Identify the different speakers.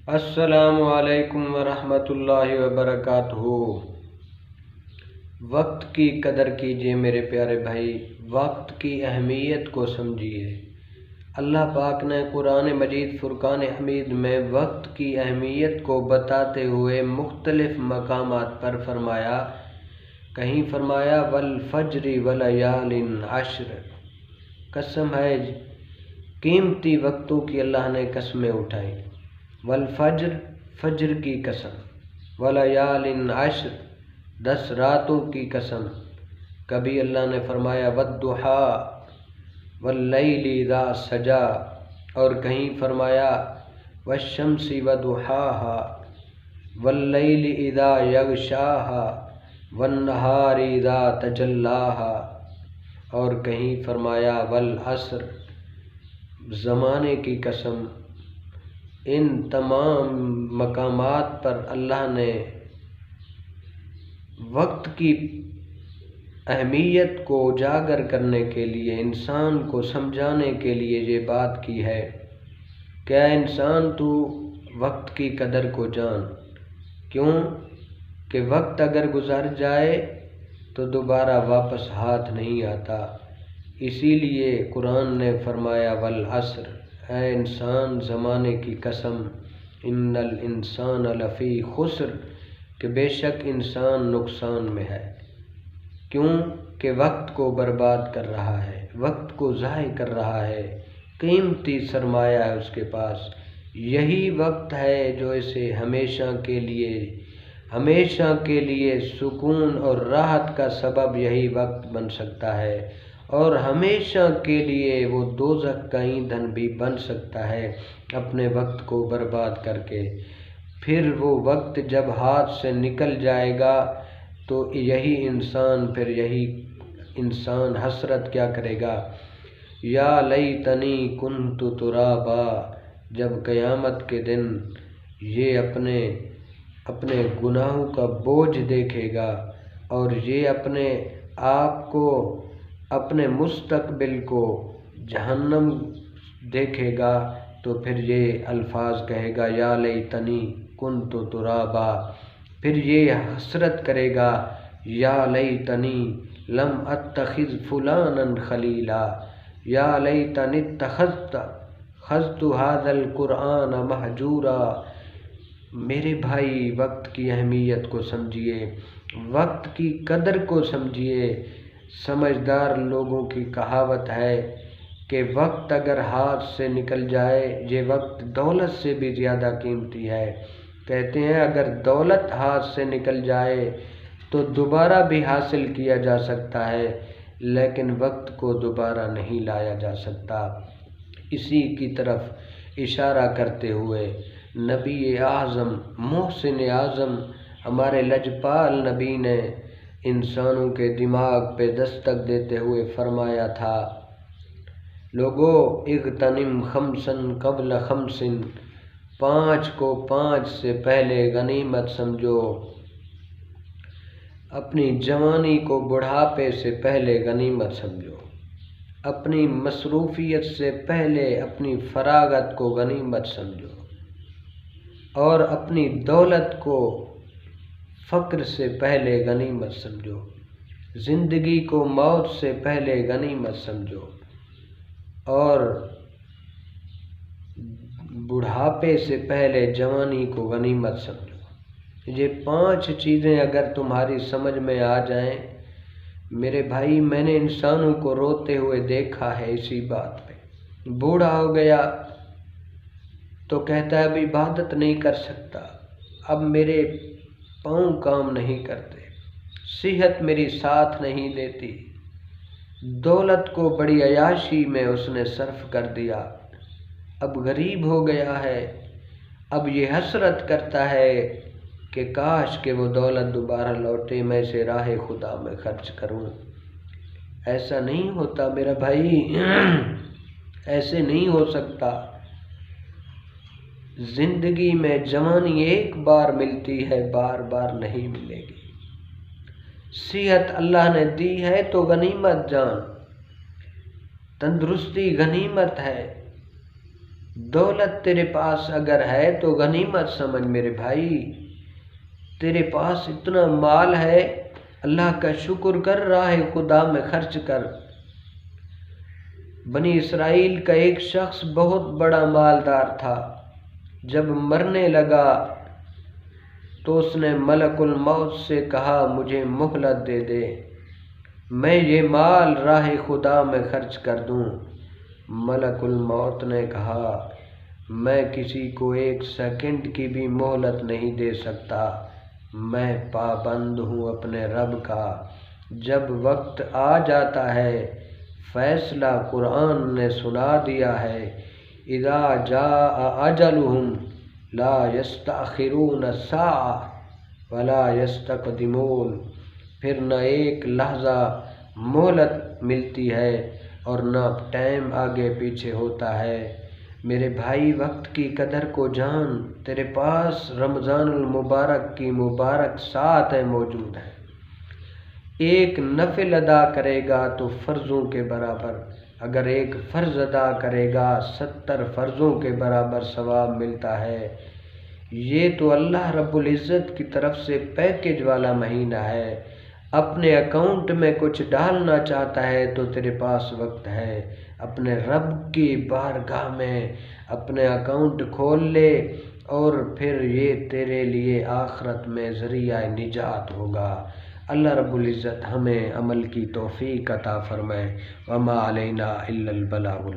Speaker 1: السلام علیکم ورحمۃ اللہ وبرکاتہ۔ وقت کی قدر کیجیے میرے پیارے بھائی، وقت کی اہمیت کو سمجھیے۔ اللہ پاک نے قرآن مجید فرقان حمید میں وقت کی اہمیت کو بتاتے ہوئے مختلف مقامات پر فرمایا، کہیں فرمایا والفجر ولیال عشر، قسم ہے قیمتی وقتوں کی اللہ نے قسمیں اٹھائی، والفجر فجر کی قسم، ولیال عشر 10 راتوں کی قسم۔ کبھی اللہ نے فرمایا والضحیٰ واللیل اذا سجا، اور کہیں فرمایا والشمس وضحاہا واللیل اذا یغشاہا والنہار اذا تجلاہا، اور کہیں فرمایا والعصر، زمانے کی قسم۔ ان تمام مقامات پر اللہ نے وقت کی اہمیت کو اجاگر کرنے کے لیے، انسان کو سمجھانے کے لیے یہ بات کی ہے، کیا انسان تو وقت کی قدر کو جان۔ کیوں کہ وقت اگر گزر جائے تو دوبارہ واپس ہاتھ نہیں آتا۔ اسی لیے قرآن نے فرمایا والعصر، اے انسان زمانے کی قسم، ان الانسان لفی خسر، کہ بے شک انسان نقصان میں ہے۔ کیوں کہ وقت کو برباد کر رہا ہے، وقت کو ضائع کر رہا ہے، قیمتی سرمایہ ہے اس کے پاس۔ یہی وقت ہے جو اسے ہمیشہ کے لیے سکون اور راحت کا سبب یہی وقت بن سکتا ہے، اور ہمیشہ کے لیے وہ دوزخ کا ایندھن بھی بن سکتا ہے اپنے وقت کو برباد کر کے۔ پھر وہ وقت جب ہاتھ سے نکل جائے گا تو یہی انسان حسرت کیا کرے گا، یا لیتنی کنت ترابا، جب قیامت کے دن یہ اپنے گناہوں کا بوجھ دیکھے گا، اور یہ اپنے آپ کو، اپنے مستقبل کو جہنم دیکھے گا، تو پھر یہ الفاظ کہے گا یا لیتنی کنت ترابا، پھر یہ حسرت کرے گا یا لیتنی لم اتخذ فلانا خلیلا، یا لیتنی اتخذت هذا القرآن مہجورا۔ میرے بھائی وقت کی اہمیت کو سمجھیے، وقت کی قدر کو سمجھیے۔ سمجھدار لوگوں کی کہاوت ہے کہ وقت اگر ہاتھ سے نکل جائے، یہ وقت دولت سے بھی زیادہ قیمتی ہے۔ کہتے ہیں اگر دولت ہاتھ سے نکل جائے تو دوبارہ بھی حاصل کیا جا سکتا ہے، لیکن وقت کو دوبارہ نہیں لایا جا سکتا۔ اسی کی طرف اشارہ کرتے ہوئے نبی اعظم، محسن اعظم، ہمارے لجپال نبی نے انسانوں کے دماغ پہ دستک دیتے ہوئے فرمایا تھا، لوگو اغتنم خمسا قبل خمس، 5 کو 5 سے پہلے غنیمت سمجھو، اپنی جوانی کو بڑھاپے سے پہلے غنیمت سمجھو، اپنی مصروفیت سے پہلے اپنی فراغت کو غنیمت سمجھو، اور اپنی دولت کو فقر سے پہلے غنیمت سمجھو، زندگی کو موت سے پہلے غنیمت سمجھو، اور بڑھاپے سے پہلے جوانی کو غنیمت سمجھو۔ یہ 5 چیزیں اگر تمہاری سمجھ میں آ جائیں میرے بھائی، میں نے انسانوں کو روتے ہوئے دیکھا ہے اسی بات پہ۔ بوڑھا ہو گیا تو کہتا ہے اب عبادت نہیں کر سکتا، اب میرے پاؤں کام نہیں کرتے، صحت میری ساتھ نہیں دیتی، دولت کو بڑی عیاشی میں اس نے صرف کر دیا، اب غریب ہو گیا ہے، اب یہ حسرت کرتا ہے کہ کاش کہ وہ دولت دوبارہ لوٹے، میں اسے راہ خدا میں خرچ کروں۔ ایسا نہیں ہوتا میرا بھائی، ایسے نہیں ہو سکتا۔ زندگی میں جوانی ایک بار ملتی ہے، بار بار نہیں ملے گی۔ صحت اللہ نے دی ہے تو غنیمت جان، تندرستی غنیمت ہے، دولت تیرے پاس اگر ہے تو غنیمت سمجھ میرے بھائی، تیرے پاس اتنا مال ہے، اللہ کا شکر کر، راہ خدا میں خرچ کر۔ بنی اسرائیل کا ایک شخص بہت بڑا مالدار تھا، جب مرنے لگا تو اس نے ملک الموت سے کہا مجھے مہلت دے دے، میں یہ مال راہ خدا میں خرچ کر دوں۔ ملک الموت نے کہا میں کسی کو 1 سیکنڈ کی بھی مہلت نہیں دے سکتا، میں پابند ہوں اپنے رب کا۔ جب وقت آ جاتا ہے فیصلہ قرآن نے سنا دیا ہے، اذا جاء اجلہم لا یستأخرون ساعۃ ولا یستقدمون، پھر نہ ایک لحظہ مہلت ملتی ہے اور نہ ٹائم آگے پیچھے ہوتا ہے۔ میرے بھائی وقت کی قدر کو جان، تیرے پاس رمضان المبارک کی مبارک ساعتیں موجود ہیں، ایک نفل ادا کرے گا تو فرضوں کے برابر، اگر ایک فرض ادا کرے گا 70 فرضوں کے برابر ثواب ملتا ہے۔ یہ تو اللہ رب العزت کی طرف سے پیکج والا مہینہ ہے۔ اپنے اکاؤنٹ میں کچھ ڈالنا چاہتا ہے تو تیرے پاس وقت ہے، اپنے رب کی بارگاہ میں اپنے اکاؤنٹ کھول لے، اور پھر یہ تیرے لیے آخرت میں ذریعہ نجات ہوگا۔ اللہ رب العزت ہمیں عمل کی توفیق عطا فرمائے۔ وما علینا الا البلاغ